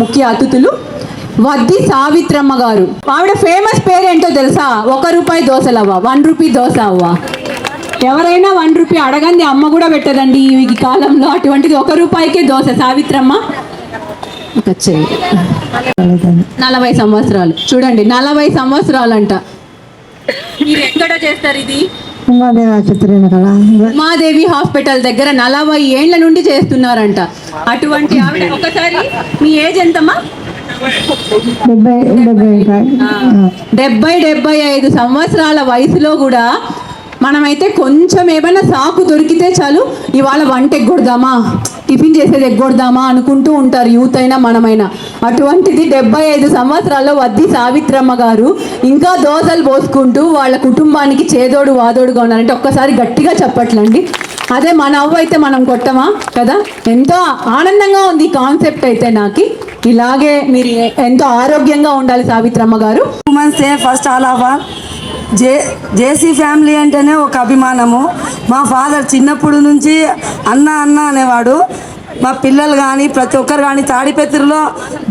ముఖ్య అతిథులు వద్ది సావిత్రమ్మ గారు. ఆవిడ ఫేమస్ పేరేంటో తెలుసా? 1 రూపాయి దోశలవ్వ, 1 రూపీ దోశ అవ్వ. ఎవరైనా 1 రూపీ అడగంది అమ్మ కూడా పెట్టదండి ఈ కాలంలో. అటువంటిది 1 రూపాయికే దోశ. సావిత్రమ్మ 40 సంవత్సరాలు. చూడండి, 40 సంవత్సరాలంట. మీరు ఎక్కడ చేస్తారు ఇది? ఉమాదేవి హాస్పిటల్ దగ్గర 40 ఏళ్ల నుండి చేస్తున్నారంట. అటువంటి ఆవిడ. ఒకసారి మీ ఏజ్ ఎంతమ్మా? 75 సంవత్సరాల వయసులో కూడా మనమైతే కొంచెం ఏమైనా సాకు దొరికితే చాలు, ఇవాళ వంట ఎగ్గొడదామా, టిఫిన్ చేసేది ఎగ్గొడదామా అనుకుంటూ ఉంటారు యూత్ అయినా మనమైనా. అటువంటిది 75 సంవత్సరాల్లో వద్ది సావిత్రమ్మ గారు ఇంకా దోశలు పోసుకుంటూ వాళ్ళ కుటుంబానికి చేదోడు వాదోడుగా ఉన్నారంటే ఒక్కసారి గట్టిగా చెప్పట్లండి. అదే మన అవ్వ అయితే మనం కొట్టమా కదా? ఎంతో ఆనందంగా ఉంది ఈ కాన్సెప్ట్ అయితే. నాకు ఇలాగే మీరు ఎంతో ఆరోగ్యంగా ఉండాలి సావిత్రమ్మ గారు. First all of all JC family అంటేనే ఒక అభిమానము. మా ఫాదర్ చిన్నప్పుడు నుంచి అన్న అన్న అనేవాడు. మా పిల్లలు కానీ ప్రతి ఒక్కరు కానీ తాడిపత్రిలో,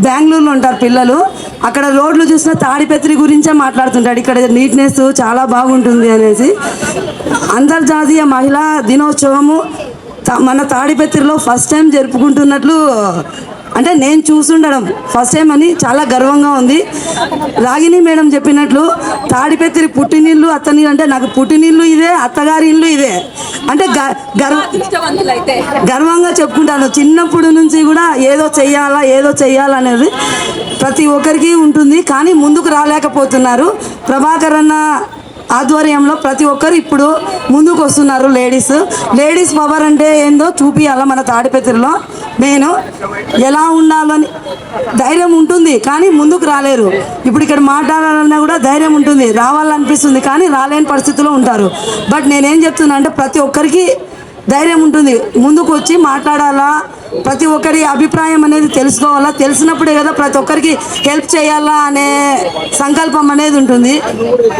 బెంగళూరులో ఉంటారు పిల్లలు. అక్కడ రోడ్లు చూసినా తాడిపత్రి గురించే మాట్లాడుతుంటాడు. ఇక్కడ నీట్నెస్ చాలా బాగుంటుంది అనేసి. అంతర్జాతీయ మహిళా దినోత్సవము మన తాడిపత్రిలో ఫస్ట్ టైం జరుపుకుంటున్నట్లు అంటే నేను చూసుండడం ఫస్ట్ టైం అని చాలా గర్వంగా ఉంది. రాగిణి మేడం చెప్పినట్లు తాడిపత్రి పుట్టినిల్లు అత్తనీళ్ళు అంటే నాకు పుట్టినిల్లు ఇదే, అత్తగారి ఇల్లు ఇదే అంటే గర్వంగా చెప్పుకుంటాను. చిన్నప్పటి నుంచి కూడా ఏదో చెయ్యాలా అనేది ప్రతి ఒక్కరికి ఉంటుంది. కానీ ముందుకు రాలేకపోతున్నారు. ప్రభాకర్ అన్న ఆధ్వర్యంలో ప్రతి ఒక్కరు ఇప్పుడు ముందుకు వస్తున్నారు. లేడీస్ పవర్ అంటే ఏందో చూపియాల. మన తాడిపత్రిలో నేను ఎలా ఉండాలని ధైర్యం ఉంటుంది కానీ ముందుకు రాలేరు. ఇప్పుడు ఇక్కడ మాట్లాడాలన్నా కూడా ధైర్యం ఉంటుంది, రావాలనిపిస్తుంది కానీ రాలేని పరిస్థితిలో ఉంటారు. బట్ నేనేం చెప్తున్నా అంటే ప్రతి ఒక్కరికి ధైర్యం ఉంటుంది, ముందుకు వచ్చి మాట్లాడాలా, ప్రతి ఒక్కరి అభిప్రాయం అనేది తెలుసుకోవాలా. తెలిసినప్పుడే కదా ప్రతి ఒక్కరికి హెల్ప్ చేయాలా అనే సంకల్పం అనేది ఉంటుంది.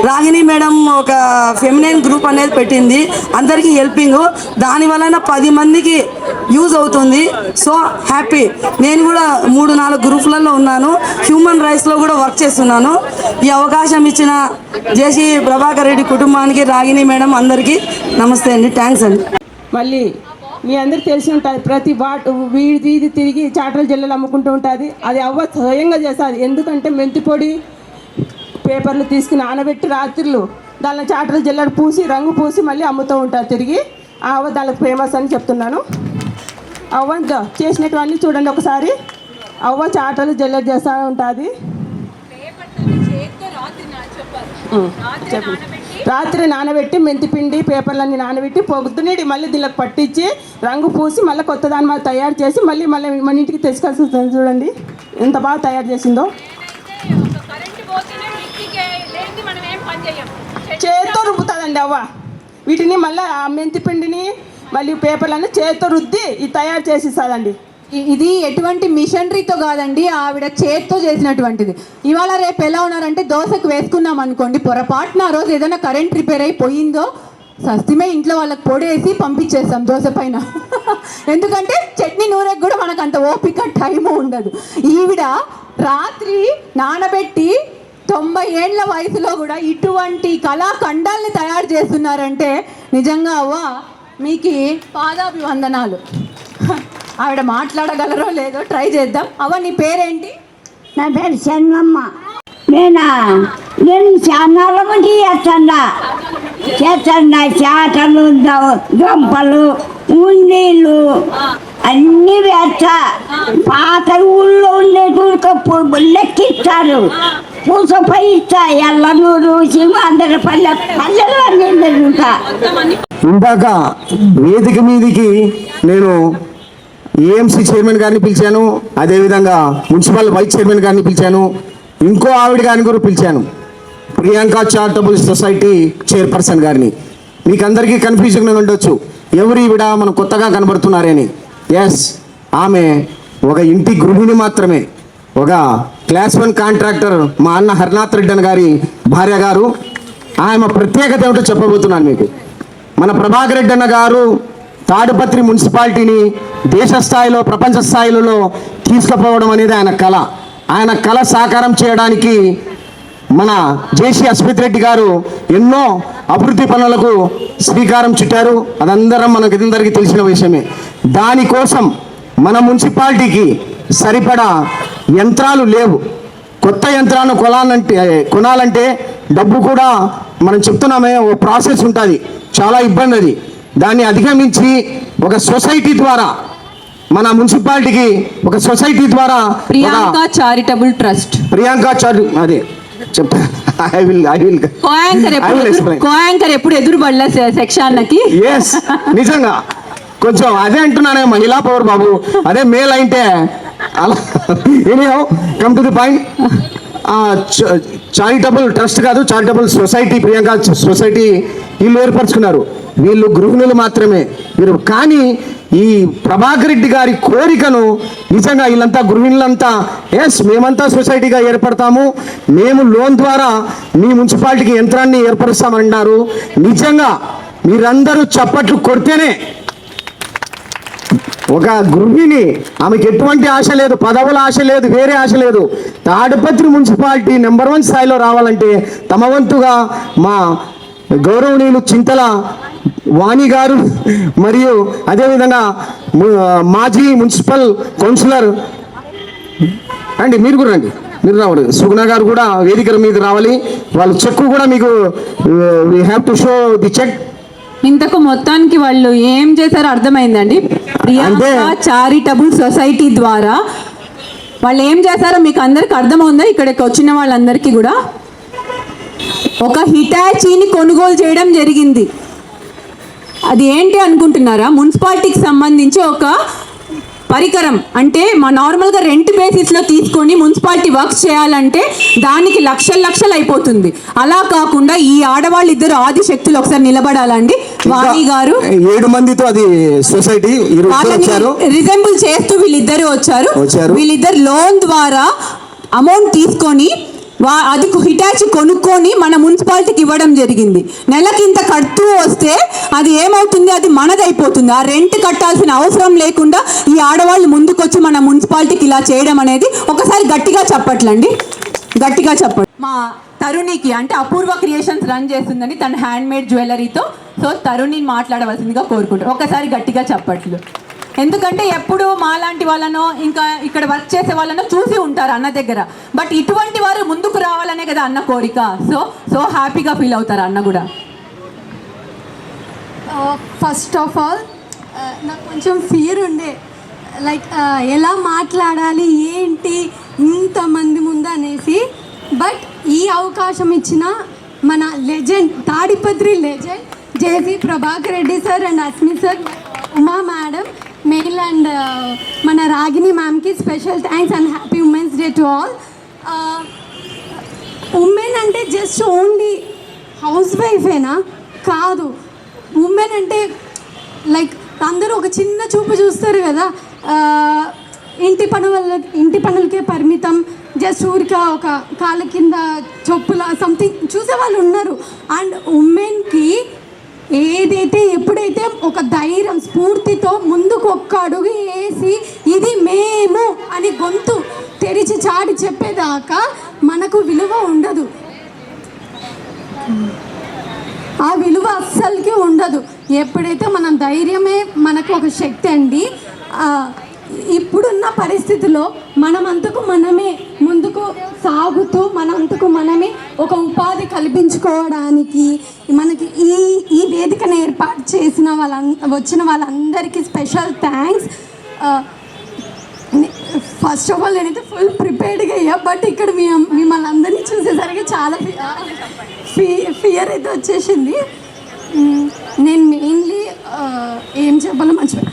రాగిణి మేడం ఒక ఫెమినైన్ గ్రూప్ అనేది పెట్టింది, అందరికీ హెల్పింగ్. దానివలన 10 మందికి యూజ్ అవుతుంది. So happy. నేను కూడా 3-4 గ్రూపులలో ఉన్నాను. హ్యూమన్ రైట్స్లో కూడా వర్క్ చేస్తున్నాను. ఈ అవకాశం ఇచ్చిన జేసీ ప్రభాకర్ రెడ్డి కుటుంబానికి, రాగిణి మేడం అందరికీ నమస్తే అండి. థ్యాంక్స్ అండి. మళ్ళీ మీ అందరికి తెలిసి ఉంటుంది, ప్రతి వీధి తిరిగి చాటల జిల్లలు అమ్ముకుంటూ ఉంటుంది. అది అవ్వ స్వయంగా చేస్తుంది. ఎందుకంటే మెంతిపొడి పేపర్లు తీసుకుని నానబెట్టి రాత్రులు దానిలో చాటల జిల్లలు పూసి రంగు పూసి మళ్ళీ అమ్ముతూ ఉంటుంది తిరిగి. ఆ అవ్వ దానికి ఫేమస్ అని చెప్తున్నాను. అవ్వ చేసినటువంటి చూడండి ఒకసారి. అవ్వ చాటలు జిల్లలు చేస్తూ ఉంటుంది. రాత్రి నానబెట్టి మెంతిపిండి పేపర్లన్నీ నానబెట్టి పొద్దునేటి మళ్ళీ దీనికి పట్టించి రంగు పూసి మళ్ళీ కొత్త దాని మీద తయారు చేసి మళ్ళీ మన ఇంటికి తెచ్చుకోవాల్సి వస్తుంది. చూడండి ఎంత బాగా తయారు చేసిందో. చేతితో రుబ్బుతుందండి అవ్వ. వీటిని మళ్ళీ ఆ మెంతిపిండిని మళ్ళీ పేపర్లన్నీ చేతితో రుద్ది ఇది తయారు చేసి ఇస్తుందండి. ఇది ఎటువంటి మిషనరీతో కాదండి, ఆవిడ చేత్తో చేసినటువంటిది. ఇవాళ రేపు ఎలా ఉన్నారంటే దోశకు వేసుకున్నాం అనుకోండి, పొరపాటున ఆ రోజు ఏదైనా కరెంట్ రిపేర్ అయిపోయిందో సస్తమే ఇంట్లో వాళ్ళకి పొడేసి పంపించేస్తాం దోశ పైన. ఎందుకంటే చట్నీ నూనెకి కూడా మనకు అంత ఓపిక టైము ఉండదు. ఈవిడ రాత్రి నానబెట్టి 90 ఏళ్ల వయసులో కూడా ఇటువంటి కళాఖండాల్ని తయారు చేస్తున్నారంటే నిజంగా అవ్వ మీకు పాదాభివందనాలు. ఆవిడ మాట్లాడగలరో లేదో ట్రై చేద్దాం. అవ్వ నీ పేరేంటి? నా పేరు చెన్నమ్మ. నేను చాలా మంది చేస్తాను. చాటలు, గంపలు, ఉండీళ్ళు అన్నీ వేస్తా. పాత ఊళ్ళో ఉండేటప్పుడు లెక్కిస్తారు. పూసపై ఇస్తా. ఎల్లనూరు సింహాంధ్ర పల్లెలు అన్నీ జరుగుతా. ఇందాక వేదిక మీదికి నేను ఏఎంసీ చైర్మన్ గారిని పిలిచాను, అదేవిధంగా మున్సిపల్ వైస్ చైర్మన్ గారిని పిలిచాను, ఇంకో ఆవిడ గారిని కూడా పిలిచాను, ప్రియాంక చారిటబుల్ సొసైటీ చైర్పర్సన్ గారిని. మీకు అందరికీ కన్ఫ్యూజన్గా ఉండొచ్చు, ఎవరు ఈవిడ మనం కొత్తగా కనబడుతున్నారని. ఎస్, ఆమె ఒక ఇంటి గృహిణి మాత్రమే, ఒక క్లాస్ 1 కాంట్రాక్టర్ మా అన్న హరినాథ్ రెడ్డి గారి భార్య గారు. ఆమె ప్రత్యేకత ఏమిటో చెప్పబోతున్నాను మీకు. మన ప్రభాకర్ రెడ్డి అన్న గారు తాడిపత్రి మున్సిపాలిటీని దేశ స్థాయిలో ప్రపంచ స్థాయిలలో తీసుకుపోవడం అనేది ఆయన కళ సాకారం చేయడానికి మన జేసీ అస్మిత్ రెడ్డి గారు ఎన్నో అభివృద్ధి పనులకు శ్రీకారం చుట్టారు. అదందరం మనకి తెలిసిన విషయమే. దానికోసం మన మున్సిపాలిటీకి సరిపడా యంత్రాలు లేవు. కొత్త యంత్రాలను కొనాలంటే డబ్బు కూడా మనం చెప్తున్నామే, ఓ ప్రాసెస్ ఉంటుంది, చాలా ఇబ్బంది అది. దాన్ని అధిగమించి ఒక సొసైటీ ద్వారా మన మున్సిపాలిటీకి ఒక సొసైటీ ద్వారా ప్రియాంక చారిటబుల్ ట్రస్ట్ అదే చెప్తా. ఐ విల్ కోయాంకర్ ఎప్పుడు ఎదురుబడలే సెక్షన్కి. ఎస్, నిజంగా కొంచెం అదే అంటున్నానే, మహిళా పవర్ బాబు, అదే మేల్ అయితే అలా. Anyhow come to the point. Charitable trust కాదు, చారిటబుల్ సొసైటీ, ప్రియాంక సొసైటీ వీళ్ళు ఏర్పరచుకున్నారు. వీళ్ళు గృహిణులు మాత్రమే వీరు. కానీ ఈ ప్రభాకర్ రెడ్డి గారి కోరికను నిజంగా వీళ్ళంతా గృహిణులంతా ఎస్ మేమంతా సొసైటీగా ఏర్పడతాము, మేము లోన్ ద్వారా మీ మున్సిపాలిటీకి యంత్రాన్ని ఏర్పరుస్తామన్నారు. నిజంగా మీరందరూ చప్పట్లు కొడితేనే ఒక గృహిణి, ఆమెకి ఎటువంటి ఆశ లేదు, పదవుల ఆశ లేదు, వేరే ఆశ లేదు, తాడిపత్రి మున్సిపాలిటీ నెంబర్ 1 స్థాయిలో రావాలంటే తమ వంతుగా మా గౌరవనీయులు చింతల వాణి గారు మరియు అదేవిధంగా మాజీ మున్సిపల్ కౌన్సిలర్ అండి, మీరు కూడా రండి, మీరు రావాలి, సుగుణ గారు కూడా వేదిక మీద రావాలి. వాళ్ళ చెక్ కూడా మీకు we have to show the cheque. ఇంతకు మొత్తానికి వాళ్ళు ఏం చేశారో అర్థమైందండి. ప్రియాంక చారిటబుల్ సొసైటీ ద్వారా వాళ్ళు ఏం చేశారో మీకు అందరికి అర్థమవుందా? ఇక్కడికి వచ్చిన వాళ్ళందరికీ కూడా ఒక హిటాచీని కొనుగోలు చేయడం జరిగింది. అది ఏంటి అనుకుంటున్నారా? మున్సిపాలిటీకి సంబంధించి ఒక పరికరం. అంటే మా నార్మల్గా రెంట్ బేసిస్లో తీసుకొని మున్సిపాలిటీ వర్క్స్ చేయాలంటే దానికి లక్షలు అయిపోతుంది. అలా కాకుండా ఈ ఆడవాళ్ళు ఇద్దరు ఆదిశక్తులు ఒకసారి నిలబడాలండి. వాణి గారు 7 మందితో అది సొసైటీ రిజెంబుల్ చేస్తూ వీళ్ళిద్దరు వచ్చారు. వీళ్ళిద్దరు లోన్ ద్వారా అమౌంట్ తీసుకొని అది హిటాచి కొనుక్కొని మన మున్సిపాలిటీకి ఇవ్వడం జరిగింది. నెలకి ఇంత కడుతూ వస్తే అది ఏమవుతుంది, అది మనదైపోతుంది. ఆ రెంట్ కట్టాల్సిన అవసరం లేకుండా ఈ ఆడవాళ్ళు ముందుకొచ్చి మన మున్సిపాలిటీకి ఇలా చేయడం అనేది ఒకసారి గట్టిగా చెప్పట్లండి, గట్టిగా చెప్పండి. మా తరుణికి అంటే అపూర్వ క్రియేషన్స్ రన్ చేస్తుందని తన హ్యాండ్మేడ్ జ్యువెలరీతో. సో తరుణిని మాట్లాడవలసిందిగా కోరుకుంటారు. ఒకసారి గట్టిగా చెప్పట్లు. ఎందుకంటే ఎప్పుడు మాలాంటి వాళ్ళనో ఇంకా ఇక్కడ వర్క్ చేసే వాళ్ళనో చూసి ఉంటారు అన్న దగ్గర. బట్ ఇటువంటి వారు ముందుకు రావాలనే కదా అన్న కోరిక. సో హ్యాపీగా ఫీల్ అవుతారు అన్న కూడా. ఫస్ట్ ఆఫ్ ఆల్ నాకు కొంచెం ఫియర్ ఉండే, లైక్ ఎలా మాట్లాడాలి ఏంటి ఇంతమంది ముందు అనేసి. బట్ ఈ అవకాశం ఇచ్చిన మన legend, Tadipatri legend JC Prabhakar Reddy sir and Asmit sir, Uma madam, మెయిల్ అండ్ మన రాగిణి మ్యామ్కి special thanks and happy women's day to all. Women అంటే జస్ట్ ఓన్లీ హౌస్ వైఫేనా? కాదు. ఉమెన్ అంటే లైక్ అందరూ ఒక చిన్న చూపు చూస్తారు కదా, ఇంటి పనులకే పరిమితం, జస్ట్ ఊరిక ఒక కాళ్ళ కింద చొప్పుల సంథింగ్ చూసే వాళ్ళు ఉన్నారు. అండ్ ఉమెన్కి ఏదైతే ఎప్పుడైతే ఒక ధైర్యం స్ఫూర్తితో ముందుకు ఒక్క అడుగు వేసి ఇది మేము అని గొంతు తెరిచి చాటి చెప్పేదాకా మనకు విలువ ఉండదు. ఆ విలువ అస్సలకి ఉండదు. ఎప్పుడైతే మనం ధైర్యమే మనకు ఒక శక్తి అండి. ఇప్పుడున్న పరిస్థితిలో మనమంతకు మనమే ముందుకు సాగుతూ మనంతకు మనమే ఒక ఉపాధి కల్పించుకోవడానికి మనకి ఈ వేదికను ఏర్పాటు చేసిన వచ్చిన వాళ్ళందరికీ special thanks. First of all నేనైతే ఫుల్ ప్రిపేర్డ్గా అయ్యా, బట్ ఇక్కడ మిమ్మల్ని అందరినీ చూసేసరికి చాలా ఫియర్ అయితే వచ్చేసింది. నేను మెయిన్లీ ఏం చెప్పాలో మర్చిపోయా.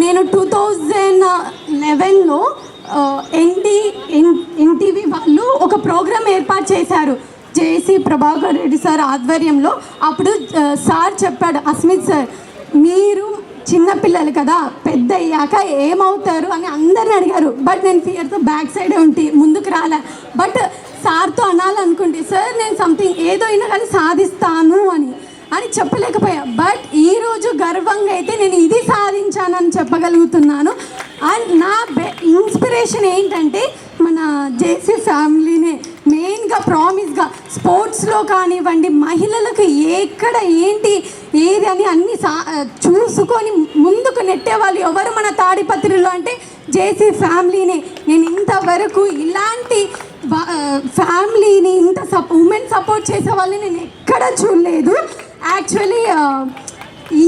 నేను 2011లో ఎన్టీవీ వాళ్ళు ఒక ప్రోగ్రామ్ ఏర్పాటు చేశారు జేసీ ప్రభాకర్ రెడ్డి సార్ ఆధ్వర్యంలో. అప్పుడు సార్ చెప్పాడు, అస్మిత్ సార్ మీరు చిన్నపిల్లలు కదా, పెద్ద అయ్యాక ఏమవుతారు అని అందరిని అడిగారు. బట్ నేను ఫియర్తో బ్యాక్ సైడే ఉంటే ముందుకు రాలే. బట్ సార్తో అనాలనుకుంటే, సార్ నేను సంథింగ్ ఏదో అయినా కానీ సాధిస్తాను అని. అని చెప్పలేకపోయా. బట్ ఈరోజు గర్వంగా అయితే నేను ఇది సాధించానని చెప్పగలుగుతున్నాను. అండ్ నా ఇన్స్పిరేషన్ ఏంటంటే మన జేసీ ఫ్యామిలీనే మెయిన్గా ప్రామిస్గా స్పోర్ట్స్లో కానివ్వండి, మహిళలకు ఎక్కడ ఏంటి ఏది అని అన్ని చూసుకొని ముందుకు నెట్టేవాళ్ళు ఎవరు మన తాడిపత్రిలో అంటే జేసీ ఫ్యామిలీనే. నేను ఇంతవరకు ఇలాంటి ఫ్యామిలీని ఇంత ఉమెన్ సపోర్ట్ చేసే వాళ్ళని నేను ఎక్కడ చూడలేదు. యాక్చువల్లీ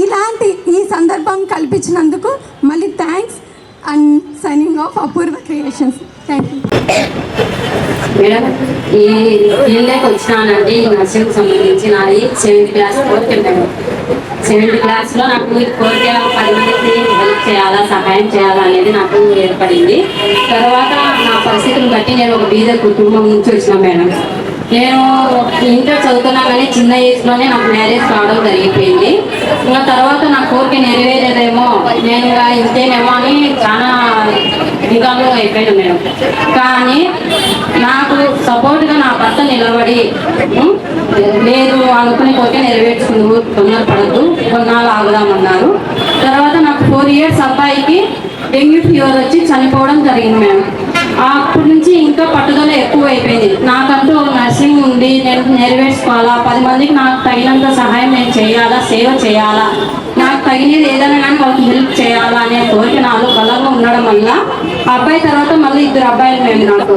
ఇలాంటి ఈ సందర్భం కల్పించినందుకు మళ్ళీ thanks. And signing off Apoorva Creations. Thank you madam. ఈ ఫీల్డ్కి వచ్చినానంటే ఈ నర్సింగ్కి సంబంధించి నాది 7th క్లాస్ కోరిక మేడం. 7th క్లాస్లో నాకు కోరిక 10 మందికి హెల్ప్ చేయాలా, సహాయం చేయాలా అనేది నాకు ఏర్పడింది. తర్వాత నా పరిస్థితులను బట్టి నేను ఒక బీద కుటుంబం నుంచి వచ్చిన మేడం. నేను ఇంటర్ చదువుతున్నా కానీ చిన్న ఏజ్లోనే నాకు మ్యారేజ్ కావడం జరిగిపోయింది. ఇంకా తర్వాత నా కోరిక నెరవేరేదేమో, నేను ఇంకా ఇంతేనేమో అని చాలా విధాలుగా అయిపోయాను మేడం. కానీ నాకు సపోర్ట్గా నా భర్త నిలబడి లేదు అనుకునే కోరిక నెరవేర్చుకుందు, తొందరపడద్దు, కొన్నాళ్ళు ఆగుదామన్నారు. తర్వాత నాకు 4 years అబ్బాయికి డెంగ్యూ ఫీవర్ వచ్చి చనిపోవడం జరిగింది మేడం. అప్పటి నుంచి ఇంకా పట్టుదల ఎక్కువ అయిపోయింది. నాకంటూ ఒక నర్సింగ్ ఉంది, నేను నెరవేర్చుకోవాలా, 10 మందికి నాకు తగినంత సహాయం నేను చేయాలా, సేవ చేయాలా, నాకు తగినది ఏదైనా కానీ వాళ్ళకి హెల్ప్ చేయాలా అనే కోరిక నాలో బలంగా ఉండడం వల్ల అబ్బాయి తర్వాత మళ్ళీ 2 అబ్బాయిలు మేము నాకు.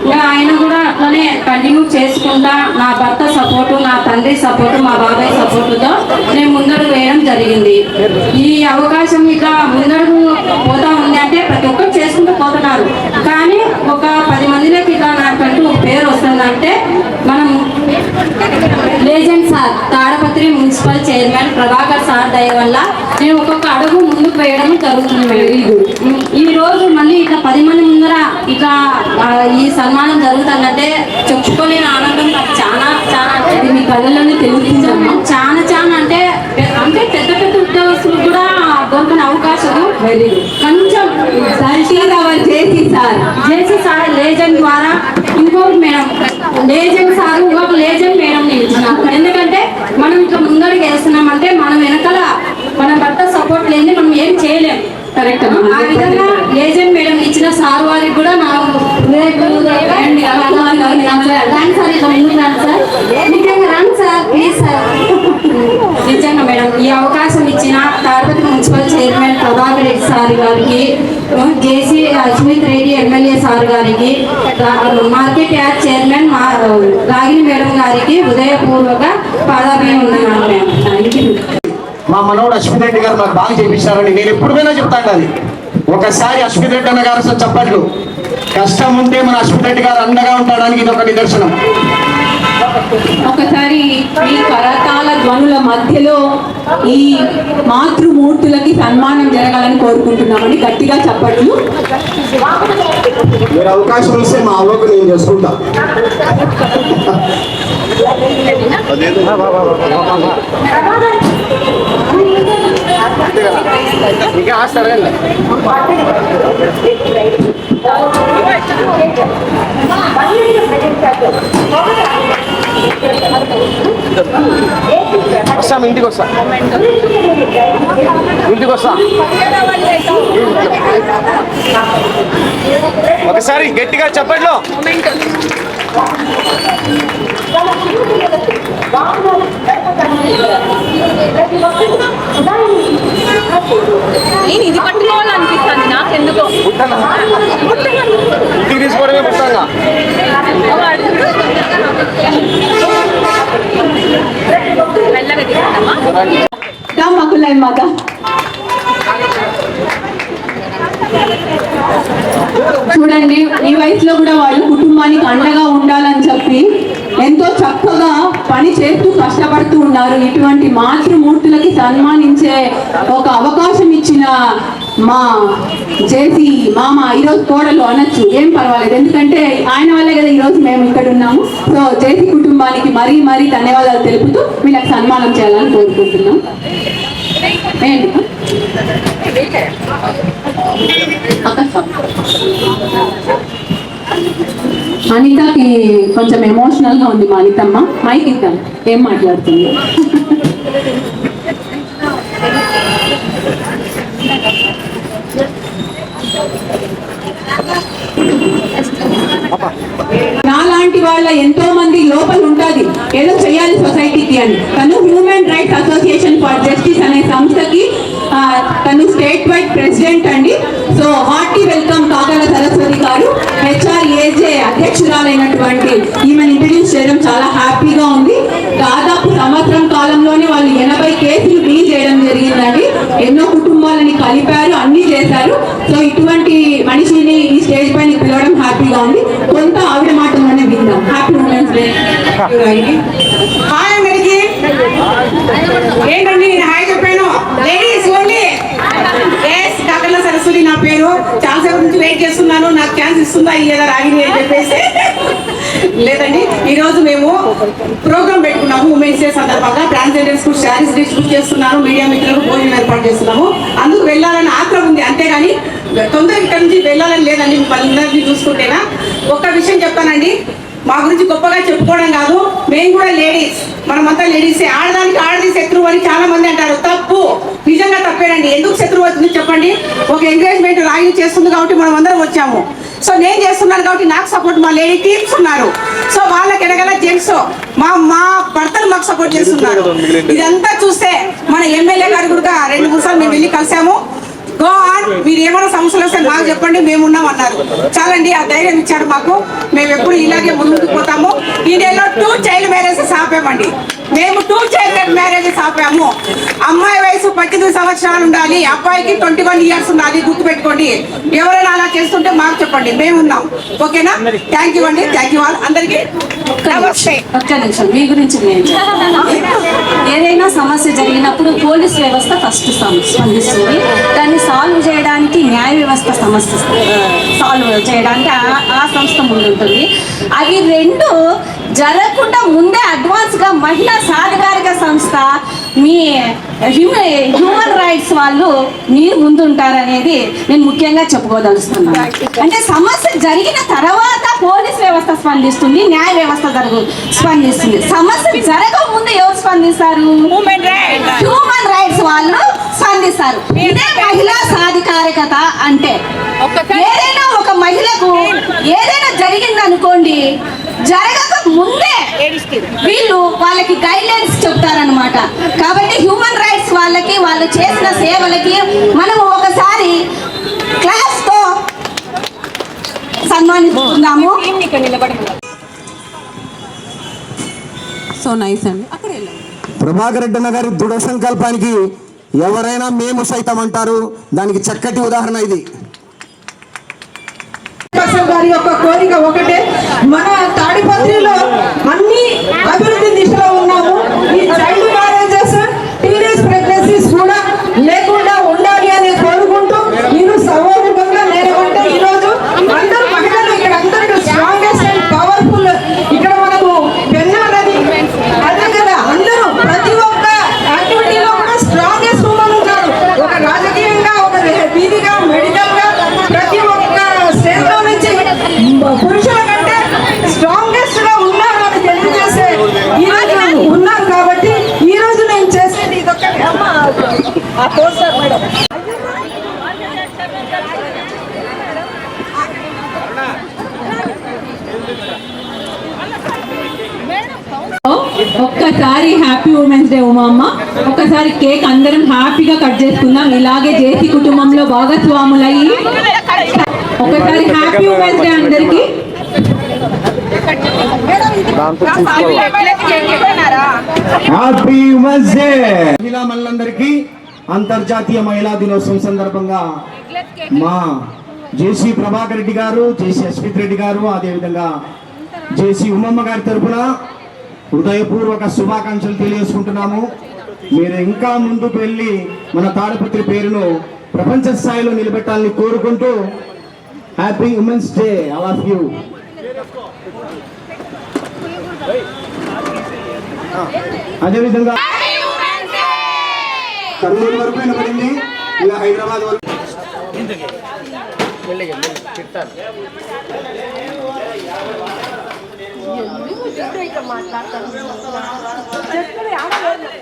ఇంకా ఆయన కూడా అట్లనే కంటిన్యూ చేసుకుంటా నా భర్త సపోర్టు, నా తండ్రి సపోర్టు, మా బాబాయ్ సపోర్టుతో నేను ముందడుగు వేయడం జరిగింది. ఈ అవకాశం ఇట్లా ముందడుగు పోతా ఉంది అంటే ప్రతి ఒక్కరు చేసుకుంటూ పోతున్నారు. కానీ ఒక 10 మందిలోకి ఇట్లా నాకంటూ పేరు వస్తుందంటే మనం legend sir Tadipatri municipal chairman Prabhakar sir దయ వల్ల నేను ఒక్కొక్క అడుగు ముందుకు వేయడం జరుగుతుంది. ఈ రోజు మళ్ళీ ఇట్లా 10 మంది ముందర ఇట్లా ఈ సన్మానం జరుగుతుందంటే చెప్పుకోలేని ఆనందం నాకు చాలా చాలా అంటే మీ కళ్ళలోనే తెలుగుతాము. చాలా చాలా అంటే అంటే పెద్ద పెద్ద ఉద్యోగస్తులు కూడా దొరకని అవకాశం కొంచెం జేసీ సార్ లేజెండ్ ద్వారా ఇంకొకటి మేడం లేజెండ్ సార్ ఇంకొక లేజెండ్ మేడం నిలిచినారు. ఎందుకంటే మనం ఇట్లా ముందడుగు వేస్తున్నామంటే మనం వెనకాల మన భర్త సపోర్ట్ లేని మనం ఏం చేయలేము. కరెక్ట్. ఆ విధంగా లేజెండ్ మేడం ఇచ్చిన సార్ వారికి కూడా నా నిజంగా మేడం ఈ అవకాశం ఇచ్చిన Tadipatri municipal chairman Prabhakar Reddy sir గారికి, జేసీ అశ్మిత్ రెడ్డి ఎమ్మెల్యే సార్ గారికి, మార్కెట్ యార్డ్ చైర్మన్ రాగిని మేడం గారికి హృదయపూర్వక పాదాభివందనాలు మేడం. Thank you. మా మనోడు అశ్విత్ రెడ్డి గారు నాకు బాగా చేయించారని నేను ఎప్పుడు పోయినా చెప్తాను. అది ఒకసారి అశ్విత్ రెడ్డి అన్న గారు అసలు చెప్పట్లు, కష్టం ఉంటే మన అశ్విత్ రెడ్డి గారు అండగా ఉండడానికి ఇది ఒక నిదర్శనం. ఒకసారి ఈ కరతాళ ధ్వనుల మధ్యలో ఈ మాతృమూర్తులకి సన్మానం జరగాలని కోరుకుంటున్నామని గట్టిగా చెప్పట్లు. మీరు అవకాశం ఇస్తే మా అవ్వకు నేను చేసుకుంటా. ఇంకా ఆస్తారు వస్తాం, ఇంటికి వస్తా, ఇంటికి వస్తా. ఒకసారి గట్టిగా చెప్పట్లో. నేను ఇది పట్టుకోవాలనిపిస్తుంది నాకెందుకో. ఇంటికి తీసుకోవడమే పుట్టంగా. మాకు చూడండి ఈ వయసులో కూడా వాళ్ళు కుటుంబానికి అండగా ఉండాలని చెప్పి ఎంతో చక్కగా పని చేస్తూ కష్టపడుతూ ఉన్నారు. ఇటువంటి మాతృమూర్తులకి సన్మానించే ఒక అవకాశం ఇచ్చిన మా జేసీ మామ ఈరోజు కోడలు అనొచ్చు, ఏం పర్వాలేదు, ఎందుకంటే ఆయన వల్లే కదా ఈరోజు మేము ఇక్కడ ఉన్నాము. సో జేసీ కుటుంబానికి మరీ మరీ ధన్యవాదాలు తెలుపుతూ వీళ్ళకి సన్మానం చేయాలని కోరుకుంటున్నాం. అనితకి కొంచెం ఎమోషనల్గా ఉంది మా అనితమ్మ. మైక్ ఇద్దాం, ఏం మాట్లాడుతుంది. నాలాంటి వాళ్ళ ఎంతో మంది లోపల ఉంటుంది ఏదో చేయాలి సొసైటీకి అని. తను human rights association for justice అనే సంస్థకి తను స్టేట్ వైడ్ ప్రెసిడెంట్ అండి. సో హార్టీ వెల్కమ్ కాకల సరస్వతి గారు, HRAJ అధ్యక్షురాలైనటువంటి ఈమెను ఇంట్రడ్యూస్ చేయడం చాలా హ్యాపీగా ఉంది. దాదాపు సంవత్సరం కాలంలోనే వాళ్ళు 80 కేసులు డీల్ చేయడం జరిగిందండి. ఎన్నో కుటుంబాలని కలిపారు, అన్ని చేశారు. సో ఇటువంటి మనిషిని ఈ స్టేజ్ పైన పిలవడం హ్యాపీగా ఉంది. కొంత ఆవిడ మాటలోనే విందాం. Happy women's day. హాయ్ అందరికి. ఏంటండి నేను హాయ్ చెప్పాను, ladies only. Yes, Kakarla Saraswati నా పేరు. చాలా సేపు నుంచి వెయిట్ చేస్తున్నాను, నాకు ఛాన్స్ ఇస్తుందా ఇయ్యదా రాగిని అని చెప్పేసి. లేదండి, ఈరోజు మేము ప్రోగ్రామ్ పెట్టుకున్నాము ఉమెన్స్ డే సందర్భంగా. ట్రాన్స్జెండర్స్ కు శారీస్ డిస్ట్రిబ్యూట్ చేస్తున్నాను, మీడియా మిత్రులకు భోజనం ఏర్పాటు చేస్తున్నాము. అందుకు వెళ్ళాలని ఆత్రం ఉంది, అంతేగాని తొందరగా ఇక్కడ నుంచి వెళ్ళాలని లేదండి. వాళ్ళందరినీ చూసుకుంటేనా ఒక్క విషయం చెప్తానండి, మా గురించి గొప్పగా చెప్పుకోవడం కాదు, మేము కూడా లేడీస్, మనమంతా లేడీసే. ఆడదానికి ఆడది శత్రువు అని చాలా మంది అంటారు, తప్పు. నిజంగా తప్పేనండి. ఎందుకు శత్రువు వచ్చింది చెప్పండి? ఒక ఎంకరేజ్మెంట్ రాగి చేస్తుంది కాబట్టి మనం అందరం వచ్చాము. సో నేను చేస్తున్నాను కాబట్టి నాకు సపోర్ట్ మా లేడీ టీమ్స్ ఉన్నారు. సో వాళ్ళకి ఎడగల జెంట్స్ మా భర్తలు మాకు సపోర్ట్ చేస్తున్నారు. ఇదంతా చూస్తే మన ఎమ్మెల్యే గారు కూడా 2-3 సార్లు మేము వెళ్ళి కలిసాము. గో ఆన్, మీరు ఏమైనా సమస్యలు వస్తే మాకు చెప్పండి, మేము ఉన్నాం అన్నారు. చాలండి, ఆ ధైర్యం ఇచ్చాడు మాకు. మేము ఎప్పుడు ఇలాగే ముందుకు పోతాము. ఇండియాలో 2 చైల్డ్ మ్యారేజెస్ ఆపామండి. మేము 2 చైల్డ్ మ్యారేజెస్ ఆపాము. అమ్మాయి వయసు 18 సంవత్సరాలు ఉండాలి, అబ్బాయికి 21 ఇయర్స్ ఉండాలి. గుర్తుపెట్టుకోండి. ఎవరైనా అలా చేస్తుంటే మాకు చెప్పండి, మేము ఉన్నాం. ఓకేనా? థ్యాంక్ యూ అండి. Thank you all. అందరికీ ఒక్క నిమిషం, మీ గురించి నేను చెప్తాను. ఏదైనా సమస్య జరిగినప్పుడు పోలీస్ వ్యవస్థ ఫస్ట్ స్పందిస్తుంది. దాన్ని సాల్వ్ చేయడానికి న్యాయ వ్యవస్థ సమస్య సాల్వ్ చేయడానికి ఆ సంస్థ ముందుంటుంది. అవి 2 జరగకుండా ముందే అడ్వాన్స్గా మహిళా సాధికారిక సంస్థ, మీ హ్యూమన్ రైట్స్ వాళ్ళు మీరు ముందుంటారనేది నేను ముఖ్యంగా చెప్పుకోదలుస్తున్నాను. అంటే సమస్య జరిగిన తర్వాత పోలీస్ వ్యవస్థ స్పందిస్తుంది, న్యాయ వ్యవస్థ స్పందిస్తుంది. సమస్య జరగక ముందు ఎవరు స్పందిస్తారు? హ్యూమన్ రైట్స్ వాళ్ళు స్పందిస్తారు. ఇదే మహిళా సాధికారికత అంటే. ఏదైనా ఒక మహిళకు ఏదైనా జరిగిందనుకోండి, జరగక ముందే వీళ్ళు వాళ్ళకి గైడ్లైన్స్ చెప్తారనమాట. కాబట్టి హ్యూమన్ రైట్స్ వాళ్ళకి, వాళ్ళు చేసిన సేవలకి మనం ఒకసారి క్లాస్ తో సన్మానిస్తున్నాము. సో నైస్ అండి. అక్కడ వెళ్ళండి. ప్రభాకర్ రెడ్డి అన్న గారి దృఢ సంకల్పానికి ఎవరైనా మేము సైతం అంటారు. దానికి చక్కటి ఉదాహరణ ఇది. గారి యొక్క కోరిక ఒకటే, మన తాడిపత్రిలో అన్ని అభివృద్ధి దిశలో ఉన్నాము. ఈ చైల్డ్ మ్యారేజెస్, టీనేజ్ ప్రెగ్నెన్సీస్ కూడా లేకుండా ఉండాలి అని కోరుకుంటూ నేను సౌకర్యంగా నేనేమంటే ఈరోజు అందరూ మహిళలు ఇక్కడ అందరూ స్ట్రాంగెస్ట్ అండ్ పవర్ఫుల్. ఇక్కడ మనకు పెన్నా నది అదే కదా, అందరూ ప్రతి ఒక్క యాక్టివిటీలో కూడా స్ట్రాంగెస్ట్ ఉమెన్ ఉన్నారు. ఒక రాజకీయంగా, ఒక వీధిగా, మెడికల్ గా, ప్రతి ఒక్క స్టేట్ లో నుంచి పురుషుల కంటే స్ట్రాంగెస్ట్ గా ఉన్నారు అని తెలియజేసే ఈ రోజు ఉన్నారు. కాబట్టి ఈ రోజు నేను చేసేది ఇదొక్కటి. ఆ పోస్టర్ మేడం ఒక్కసారి హ్యాపీ ఉమెన్స్ డే ఉమమ్మ. ఒక్కసారి కేక్ అందరం హ్యాపీగా కట్ చేసుకుందాం. ఇలాగే జేసీ కుటుంబంలో భాగస్వాములయ్యి ఒకసారి హ్యాపీ ఉమెన్స్ డే అందరికి. Happy women's day. మహిళా మహిళలందరికీ అంతర్జాతీయ మహిళా దినోత్సవం సందర్భంగా మా జేసీ ప్రభాకర్ రెడ్డి గారు, జేసీ అశ్విత్ రెడ్డి గారు, అదేవిధంగా జేసీ ఉమ్మమ్మ గారి తరఫున హృదయపూర్వక శుభాకాంక్షలు తెలియజేసుకుంటున్నాము. మీరు ఇంకా ముందుకు వెళ్ళి మన తాడిపత్రి పేరును ప్రపంచ స్థాయిలో నిలబెట్టాలని కోరుకుంటూ happy women's day all of you. అదేవిధంగా కర్నూలు వరకు వినబడింది, ఇలా హైదరాబాద్ వరకు.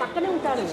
పక్కనే ఉంటాడు